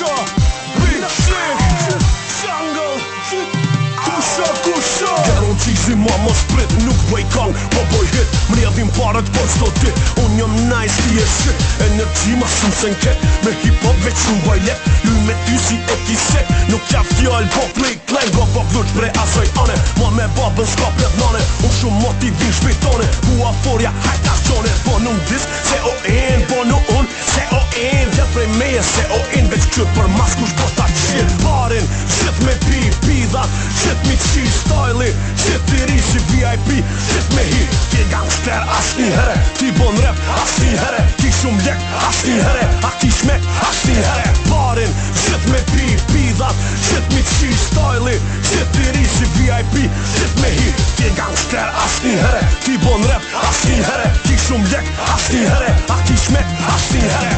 kusha Big Shit Jungle Kusha Geron qizi ma mos prit Nuk bëj kong, po bëj hit Mrjedhin paret po qdo dit Unë jam nice, ti e shit Energy ma shumë se n'ket Me hip-hop veç shumë bëj let Luj me ty si e kisek Nuk jaf fjall po play klen Go po vluq bre asoj ane Ma me babën s'ka plet nane Unë shumë motivin shpejtone Bua forja hajta qone Po nuk dis se o en Po nuk unë se o en Vjet prej meje se o en Veç qyt për mas kush po ta qil Barin, qit me pi Pidha, qit mi qi Styli, qit i ri si VIP Qit me hi Ti gangster asni here Ti bon rap asni here Ti shumë lek asni here A ti shmek asni here Barin, qit me pi Pidha, qit mi qi Styli, qit i ri si VIP Qit me hi Ti gangster asni here Ti bon rap asni here Ti shumë lek asni here A ti shmek asni here